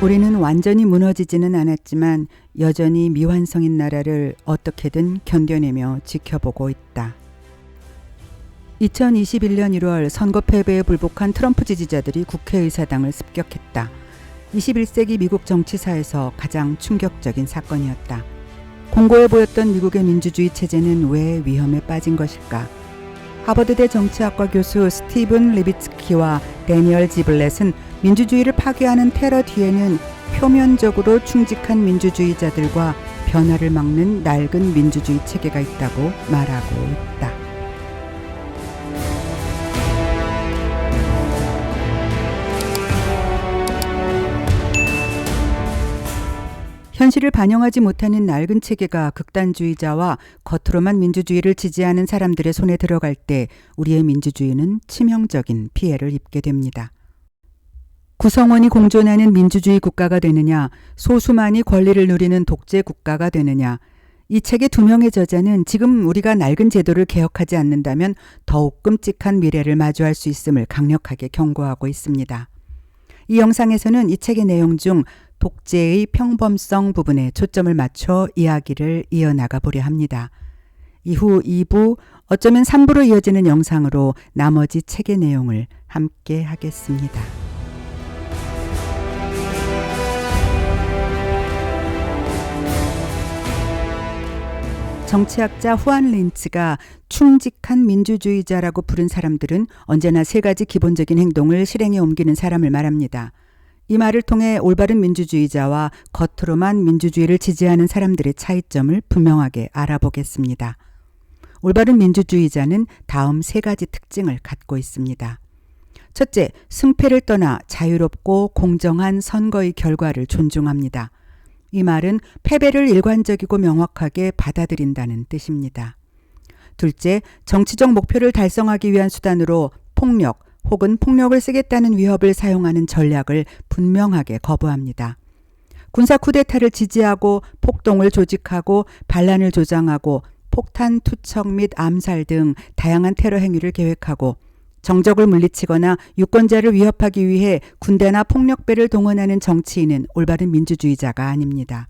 우리는 완전히 무너지지는 않았지만 여전히 미완성인 나라를 어떻게든 견뎌내며 지켜보고 있다. 2021년 1월 선거 패배에 불복한 트럼프 지지자들이 국회의사당을 습격했다. 21세기 미국 정치사에서 가장 충격적인 사건이었다. 공고해 보였던 미국의 민주주의 체제는 왜 위험에 빠진 것일까? 하버드대 정치학과 교수 스티븐 리비츠키와 데니얼 지블렛은 민주주의를 파괴하는 테러 뒤에는 표면적으로 충직한 민주주의자들과 변화를 막는 낡은 민주주의 체계가 있다고 말하고 있다. 현실을 반영하지 못하는 낡은 체계가 극단주의자와 겉으로만 민주주의를 지지하는 사람들의 손에 들어갈 때 우리의 민주주의는 치명적인 피해를 입게 됩니다. 구성원이 공존하는 민주주의 국가가 되느냐, 소수만이 권리를 누리는 독재 국가가 되느냐, 이 책의 두 명의 저자는 지금 우리가 낡은 제도를 개혁하지 않는다면 더욱 끔찍한 미래를 마주할 수 있음을 강력하게 경고하고 있습니다. 이 영상에서는 이 책의 내용 중 독재의 평범성 부분에 초점을 맞춰 이야기를 이어나가 보려 합니다. 이후 2부, 어쩌면 3부로 이어지는 영상으로 나머지 책의 내용을 함께 하겠습니다. 정치학자 후안 린츠가 충직한 민주주의자라고 부른 사람들은 언제나 세 가지 기본적인 행동을 실행에 옮기는 사람을 말합니다. 이 말을 통해 올바른 민주주의자와 겉으로만 민주주의를 지지하는 사람들의 차이점을 분명하게 알아보겠습니다. 올바른 민주주의자는 다음 세 가지 특징을 갖고 있습니다. 첫째, 승패를 떠나 자유롭고 공정한 선거의 결과를 존중합니다. 이 말은 패배를 일관적이고 명확하게 받아들인다는 뜻입니다. 둘째, 정치적 목표를 달성하기 위한 수단으로 폭력 혹은 폭력을 쓰겠다는 위협을 사용하는 전략을 분명하게 거부합니다. 군사 쿠데타를 지지하고 폭동을 조직하고 반란을 조장하고 폭탄 투척 및 암살 등 다양한 테러 행위를 계획하고 정적을 물리치거나 유권자를 위협하기 위해 군대나 폭력배를 동원하는 정치인은 올바른 민주주의자가 아닙니다.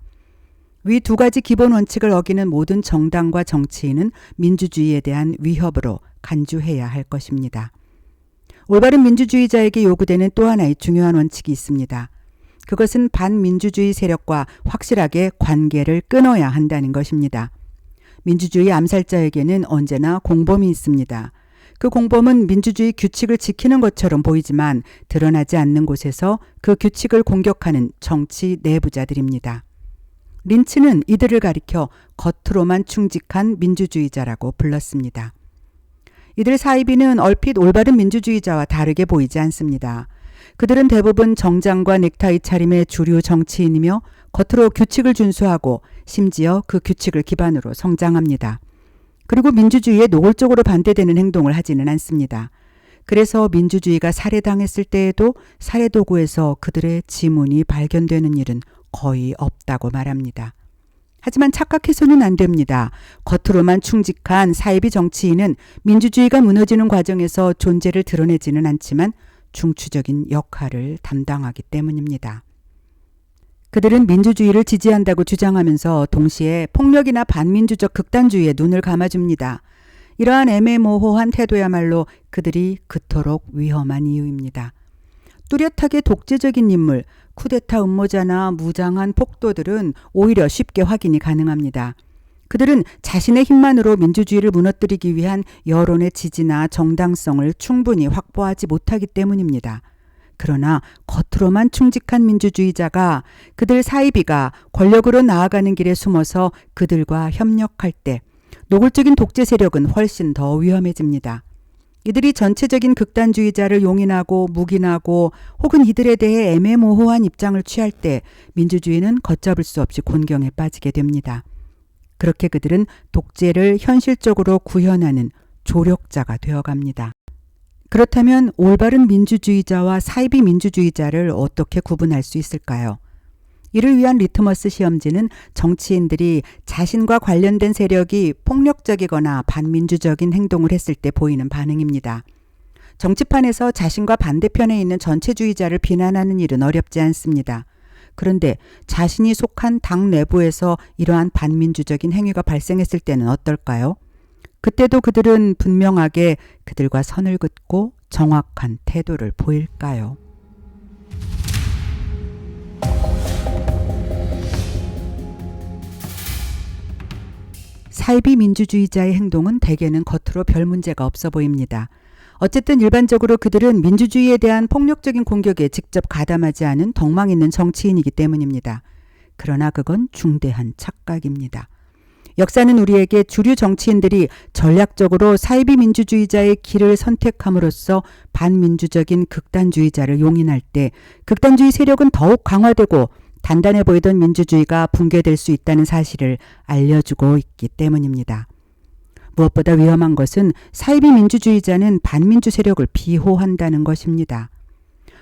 위 두 가지 기본 원칙을 어기는 모든 정당과 정치인은 민주주의에 대한 위협으로 간주해야 할 것입니다. 올바른 민주주의자에게 요구되는 또 하나의 중요한 원칙이 있습니다. 그것은 반민주주의 세력과 확실하게 관계를 끊어야 한다는 것입니다. 민주주의 암살자에게는 언제나 공범이 있습니다. 그 공범은 민주주의 규칙을 지키는 것처럼 보이지만 드러나지 않는 곳에서 그 규칙을 공격하는 정치 내부자들입니다. 린츠는 이들을 가리켜 겉으로만 충직한 민주주의자라고 불렀습니다. 이들 사이비는 얼핏 올바른 민주주의자와 다르게 보이지 않습니다. 그들은 대부분 정장과 넥타이 차림의 주류 정치인이며 겉으로 규칙을 준수하고 심지어 그 규칙을 기반으로 성장합니다. 그리고 민주주의에 노골적으로 반대되는 행동을 하지는 않습니다. 그래서 민주주의가 살해당했을 때에도 살해도구에서 그들의 지문이 발견되는 일은 거의 없다고 말합니다. 하지만 착각해서는 안 됩니다. 겉으로만 충직한 사이비 정치인은 민주주의가 무너지는 과정에서 존재를 드러내지는 않지만 중추적인 역할을 담당하기 때문입니다. 그들은 민주주의를 지지한다고 주장하면서 동시에 폭력이나 반민주적 극단주의에 눈을 감아줍니다. 이러한 애매모호한 태도야말로 그들이 그토록 위험한 이유입니다. 뚜렷하게 독재적인 인물, 쿠데타 음모자나 무장한 폭도들은 오히려 쉽게 확인이 가능합니다. 그들은 자신의 힘만으로 민주주의를 무너뜨리기 위한 여론의 지지나 정당성을 충분히 확보하지 못하기 때문입니다. 그러나 겉으로만 충직한 민주주의자가 그들 사이비가 권력으로 나아가는 길에 숨어서 그들과 협력할 때 노골적인 독재 세력은 훨씬 더 위험해집니다. 이들이 전체적인 극단주의자를 용인하고 묵인하고 혹은 이들에 대해 애매모호한 입장을 취할 때 민주주의는 걷잡을 수 없이 곤경에 빠지게 됩니다. 그렇게 그들은 독재를 현실적으로 구현하는 조력자가 되어갑니다. 그렇다면 올바른 민주주의자와 사이비 민주주의자를 어떻게 구분할 수 있을까요? 이를 위한 리트머스 시험지는 정치인들이 자신과 관련된 세력이 폭력적이거나 반민주적인 행동을 했을 때 보이는 반응입니다. 정치판에서 자신과 반대편에 있는 전체주의자를 비난하는 일은 어렵지 않습니다. 그런데 자신이 속한 당 내부에서 이러한 반민주적인 행위가 발생했을 때는 어떨까요? 그때도 그들은 분명하게 그들과 선을 긋고 정확한 태도를 보일까요? 사이비 민주주의자의 행동은 대개는 겉으로 별 문제가 없어 보입니다. 어쨌든 일반적으로 그들은 민주주의에 대한 폭력적인 공격에 직접 가담하지 않은 덕망 있는 정치인이기 때문입니다. 그러나 그건 중대한 착각입니다. 역사는 우리에게 주류 정치인들이 전략적으로 사이비 민주주의자의 길을 선택함으로써 반민주적인 극단주의자를 용인할 때 극단주의 세력은 더욱 강화되고 단단해 보이던 민주주의가 붕괴될 수 있다는 사실을 알려주고 있기 때문입니다. 무엇보다 위험한 것은 사이비 민주주의자는 반민주 세력을 비호한다는 것입니다.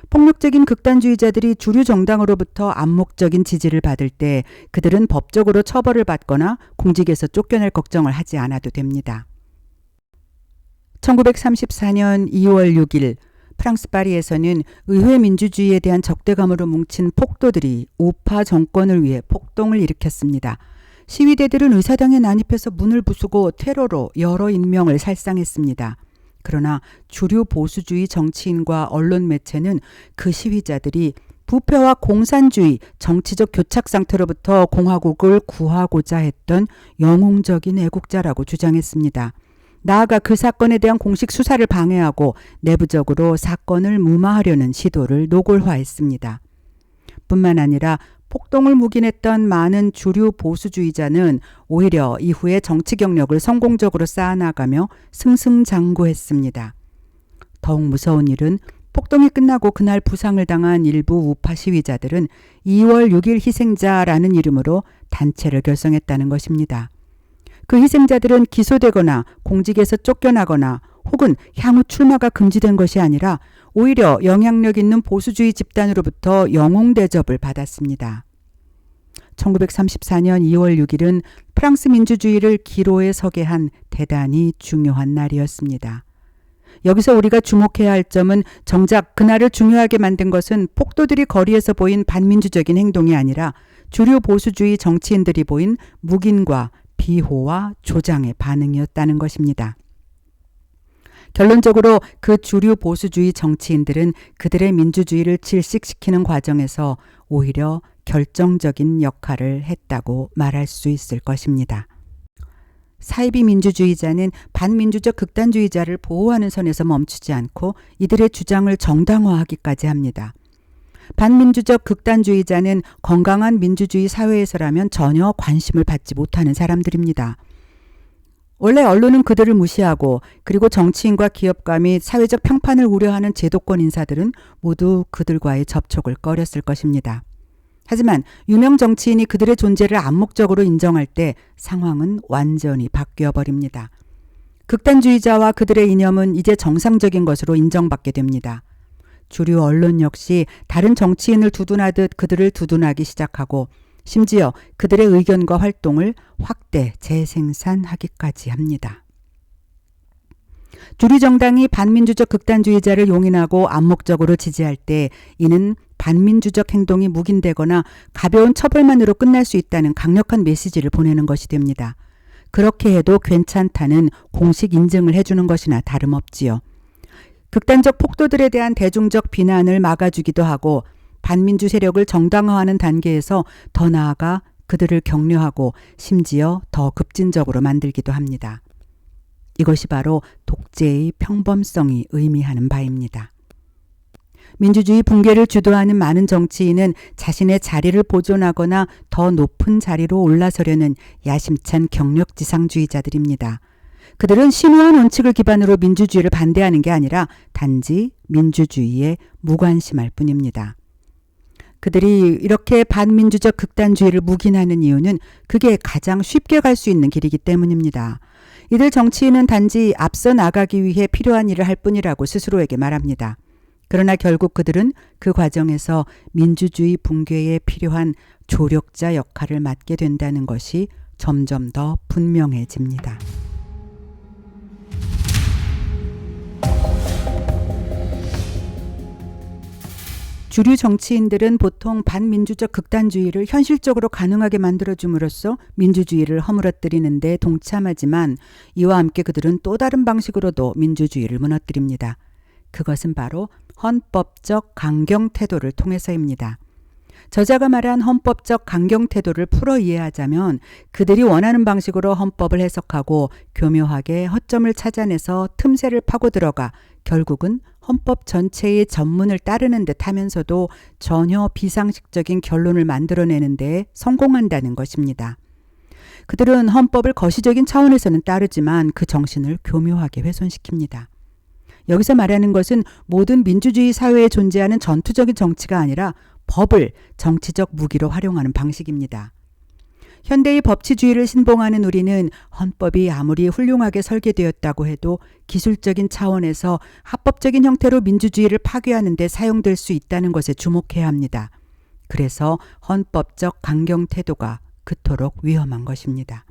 폭력적인 극단주의자들이 주류 정당으로부터 암묵적인 지지를 받을 때 그들은 법적으로 처벌을 받거나 공직에서 쫓겨날 걱정을 하지 않아도 됩니다. 1934년 2월 6일 프랑스 파리에서는 의회 민주주의에 대한 적대감으로 뭉친 폭도들이 우파 정권을 위해 폭동을 일으켰습니다. 시위대들은 의사당에 난입해서 문을 부수고 테러로 여러 인명을 살상했습니다. 그러나 주류 보수주의 정치인과 언론 매체는 그 시위자들이 부패와 공산주의, 정치적 교착 상태로부터 공화국을 구하고자 했던 영웅적인 애국자라고 주장했습니다. 나아가 그 사건에 대한 공식 수사를 방해하고 내부적으로 사건을 무마하려는 시도를 노골화했습니다. 뿐만 아니라 폭동을 묵인했던 많은 주류 보수주의자는 오히려 이후에 정치 경력을 성공적으로 쌓아나가며 승승장구했습니다. 더욱 무서운 일은 폭동이 끝나고 그날 부상을 당한 일부 우파 시위자들은 2월 6일 희생자라는 이름으로 단체를 결성했다는 것입니다. 그 희생자들은 기소되거나 공직에서 쫓겨나거나 혹은 향후 출마가 금지된 것이 아니라 오히려 영향력 있는 보수주의 집단으로부터 영웅 대접을 받았습니다. 1934년 2월 6일은 프랑스 민주주의를 기로에 서게 한 대단히 중요한 날이었습니다. 여기서 우리가 주목해야 할 점은 정작 그날을 중요하게 만든 것은 폭도들이 거리에서 보인 반민주적인 행동이 아니라 주류 보수주의 정치인들이 보인 묵인과 비호와 조장의 반응이었다는 것입니다. 결론적으로 그 주류 보수주의 정치인들은 그들의 민주주의를 질식시키는 과정에서 오히려 결정적인 역할을 했다고 말할 수 있을 것입니다. 사이비 민주주의자는 반민주적 극단주의자를 보호하는 선에서 멈추지 않고 이들의 주장을 정당화하기까지 합니다. 반민주적 극단주의자는 건강한 민주주의 사회에서라면 전혀 관심을 받지 못하는 사람들입니다. 원래 언론은 그들을 무시하고 그리고 정치인과 기업가 및 사회적 평판을 우려하는 제도권 인사들은 모두 그들과의 접촉을 꺼렸을 것입니다. 하지만 유명 정치인이 그들의 존재를 암묵적으로 인정할 때 상황은 완전히 바뀌어 버립니다. 극단주의자와 그들의 이념은 이제 정상적인 것으로 인정받게 됩니다. 주류 언론 역시 다른 정치인을 두둔하듯 그들을 두둔하기 시작하고 심지어 그들의 의견과 활동을 확대 재생산하기까지 합니다. 주류 정당이 반민주적 극단주의자를 용인하고 암묵적으로 지지할 때 이는 반민주적 행동이 묵인되거나 가벼운 처벌만으로 끝날 수 있다는 강력한 메시지를 보내는 것이 됩니다. 그렇게 해도 괜찮다는 공식 인증을 해주는 것이나 다름없지요. 극단적 폭도들에 대한 대중적 비난을 막아주기도 하고 반민주 세력을 정당화하는 단계에서 더 나아가 그들을 격려하고 심지어 더 급진적으로 만들기도 합니다. 이것이 바로 독재의 평범성이 의미하는 바입니다. 민주주의 붕괴를 주도하는 많은 정치인은 자신의 자리를 보존하거나 더 높은 자리로 올라서려는 야심찬 경력지상주의자들입니다. 그들은 신호한 원칙을 기반으로 민주주의를 반대하는 게 아니라 단지 민주주의에 무관심할 뿐입니다. 그들이 이렇게 반민주적 극단주의를 묵인하는 이유는 그게 가장 쉽게 갈 수 있는 길이기 때문입니다. 이들 정치인은 단지 앞서 나가기 위해 필요한 일을 할 뿐이라고 스스로에게 말합니다. 그러나 결국 그들은 그 과정에서 민주주의 붕괴에 필요한 조력자 역할을 맡게 된다는 것이 점점 더 분명해집니다. 주류 정치인들은 보통 반민주적 극단주의를 현실적으로 가능하게 만들어줌으로써 민주주의를 허물어뜨리는데 동참하지만 이와 함께 그들은 또 다른 방식으로도 민주주의를 무너뜨립니다. 그것은 바로 헌법적 강경 태도를 통해서입니다. 저자가 말한 헌법적 강경 태도를 풀어 이해하자면 그들이 원하는 방식으로 헌법을 해석하고 교묘하게 허점을 찾아내서 틈새를 파고 들어가 결국은 헌법 전체의 전문을 따르는 듯 하면서도 전혀 비상식적인 결론을 만들어내는 데 성공한다는 것입니다. 그들은 헌법을 거시적인 차원에서는 따르지만 그 정신을 교묘하게 훼손시킵니다. 여기서 말하는 것은 모든 민주주의 사회에 존재하는 전투적인 정치가 아니라 법을 정치적 무기로 활용하는 방식입니다. 현대의 법치주의를 신봉하는 우리는 헌법이 아무리 훌륭하게 설계되었다고 해도 기술적인 차원에서 합법적인 형태로 민주주의를 파괴하는 데 사용될 수 있다는 것에 주목해야 합니다. 그래서 헌법적 강경 태도가 그토록 위험한 것입니다.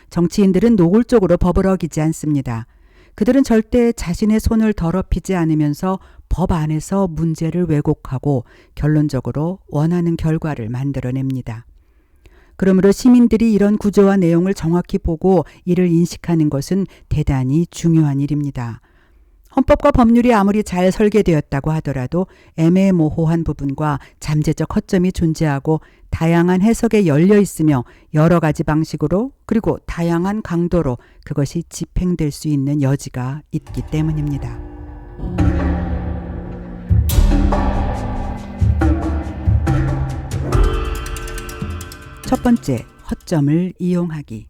정치인들은 노골적으로 법을 어기지 않습니다. 그들은 절대 자신의 손을 더럽히지 않으면서 법 안에서 문제를 왜곡하고 결론적으로 원하는 결과를 만들어냅니다. 그러므로 시민들이 이런 구조와 내용을 정확히 보고 이를 인식하는 것은 대단히 중요한 일입니다. 헌법과 법률이 아무리 잘 설계되었다고 하더라도 애매모호한 부분과 잠재적 허점이 존재하고 다양한 해석에 열려 있으며 여러 가지 방식으로 그리고 다양한 강도로 그것이 집행될 수 있는 여지가 있기 때문입니다. 첫 번째, 허점을 이용하기.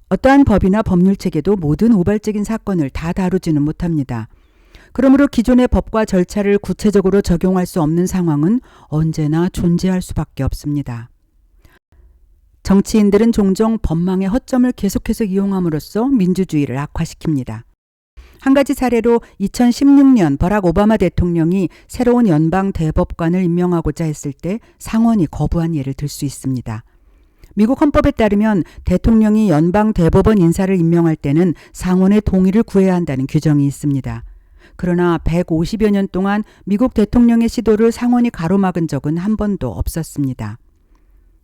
어떠한 법이나 법률 체계도 모든 우발적인 사건을 다 다루지는 못합니다. 그러므로 기존의 법과 절차를 구체적으로 적용할 수 없는 상황은 언제나 존재할 수밖에 없습니다. 정치인들은 종종 법망의 허점을 계속해서 이용함으로써 민주주의를 악화시킵니다. 한 가지 사례로 2016년 버락 오바마 대통령이 새로운 연방 대법관을 임명하고자 했을 때 상원이 거부한 예를 들 수 있습니다. 미국 헌법에 따르면 대통령이 연방 대법원 인사를 임명할 때는 상원의 동의를 구해야 한다는 규정이 있습니다. 그러나 150여 년 동안 미국 대통령의 시도를 상원이 가로막은 적은 한 번도 없었습니다.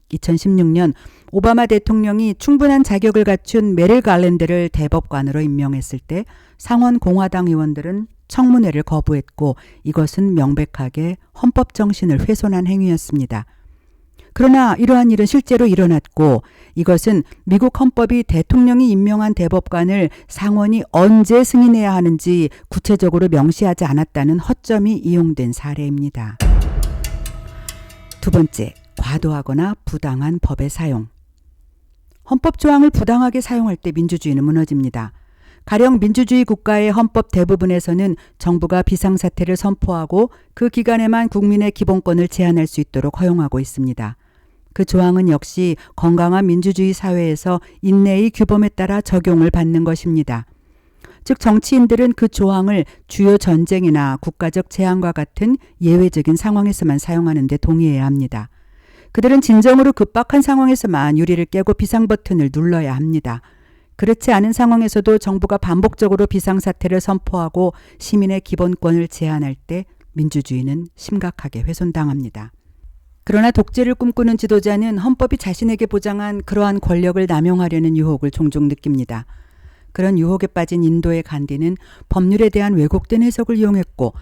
2016년 오바마 대통령이 충분한 자격을 갖춘 메릴 갈랜드를 대법관으로 임명했을 때 상원 공화당 의원들은 청문회를 거부했고 이것은 명백하게 헌법 정신을 훼손한 행위였습니다. 그러나 이러한 일은 실제로 일어났고 이것은 미국 헌법이 대통령이 임명한 대법관을 상원이 언제 승인해야 하는지 구체적으로 명시하지 않았다는 허점이 이용된 사례입니다. 두 번째, 과도하거나 부당한 법의 사용. 헌법 조항을 부당하게 사용할 때 민주주의는 무너집니다. 가령 민주주의 국가의 헌법 대부분에서는 정부가 비상사태를 선포하고 그 기간에만 국민의 기본권을 제한할 수 있도록 허용하고 있습니다. 그 조항은 역시 건강한 민주주의 사회에서 인내의 규범에 따라 적용을 받는 것입니다. 즉 정치인들은 그 조항을 주요 전쟁이나 국가적 재앙과 같은 예외적인 상황에서만 사용하는 데 동의해야 합니다. 그들은 진정으로 급박한 상황에서만 유리를 깨고 비상 버튼을 눌러야 합니다. 그렇지 않은 상황에서도 정부가 반복적으로 비상사태를 선포하고 시민의 기본권을 제한할 때 민주주의는 심각하게 훼손당합니다. 그러나 독재를 꿈꾸는 지도자는 헌법이 자신에게 보장한 그러한 권력을 남용하려는 유혹을 종종 느낍니다. 그런 유혹에 빠진 인도의 간디는 법률에 대한 왜곡된 해석을 이용했고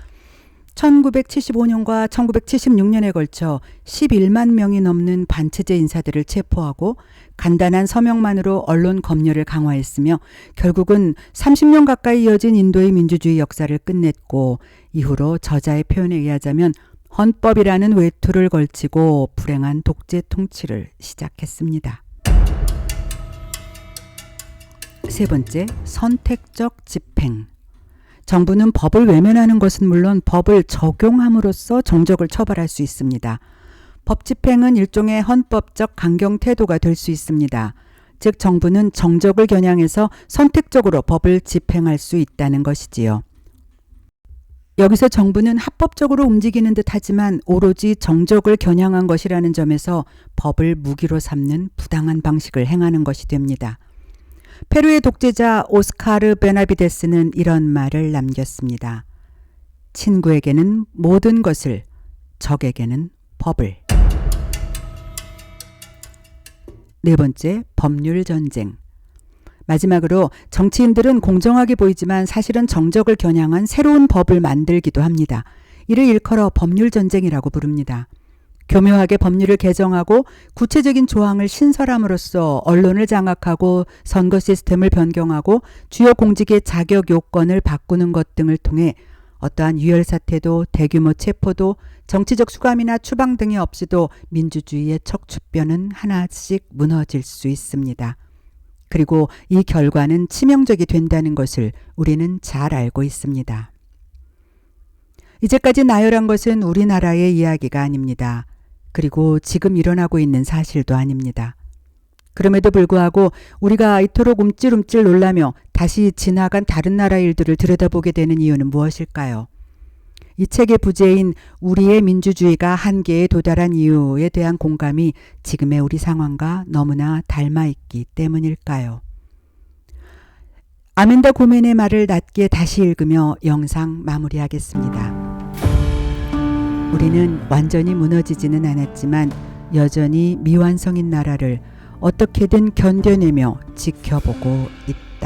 1975년과 1976년에 걸쳐 11만 명이 넘는 반체제 인사들을 체포하고 간단한 서명만으로 언론 검열을 강화했으며 결국은 30년 가까이 이어진 인도의 민주주의 역사를 끝냈고 이후로 저자의 표현에 의하자면 헌법이라는 외투를 걸치고 불행한 독재 통치를 시작했습니다. 세 번째, 선택적 집행. 정부는 법을 외면하는 것은 물론 법을 적용함으로써 정적을 처벌할 수 있습니다. 법 집행은 일종의 헌법적 강경 태도가 될 수 있습니다. 즉 정부는 정적을 겨냥해서 선택적으로 법을 집행할 수 있다는 것이지요. 여기서 정부는 합법적으로 움직이는 듯 하지만 오로지 정적을 겨냥한 것이라는 점에서 법을 무기로 삼는 부당한 방식을 행하는 것이 됩니다. 페루의 독재자 오스카르 베나비데스는 이런 말을 남겼습니다. 친구에게는 모든 것을 적에게는 법을. 네 번째, 법률 전쟁. 마지막으로 정치인들은 공정하게 보이지만 사실은 정적을 겨냥한 새로운 법을 만들기도 합니다. 이를 일컬어 법률 전쟁이라고 부릅니다. 교묘하게 법률을 개정하고 구체적인 조항을 신설함으로써 언론을 장악하고 선거 시스템을 변경하고 주요 공직의 자격 요건을 바꾸는 것 등을 통해 어떠한 유혈 사태도 대규모 체포도 정치적 수감이나 추방 등이 없이도 민주주의의 척추뼈는 하나씩 무너질 수 있습니다. 그리고 이 결과는 치명적이 된다는 것을 우리는 잘 알고 있습니다. 이제까지 나열한 것은 우리나라의 이야기가 아닙니다. 그리고 지금 일어나고 있는 사실도 아닙니다. 그럼에도 불구하고 우리가 이토록 움찔움찔 놀라며 다시 지나간 다른 나라 일들을 들여다보게 되는 이유는 무엇일까요? 이 책의 부제인 우리의 민주주의가 한계에 도달한 이유에 대한 공감이 지금의 우리 상황과 너무나 닮아있기 때문일까요? 아멘다 고멘의 말을 낮게 다시 읽으며 영상 마무리하겠습니다. 우리는 완전히 무너지지는 않았지만 여전히 미완성인 나라를 어떻게든 견뎌내며 지켜보고 있다.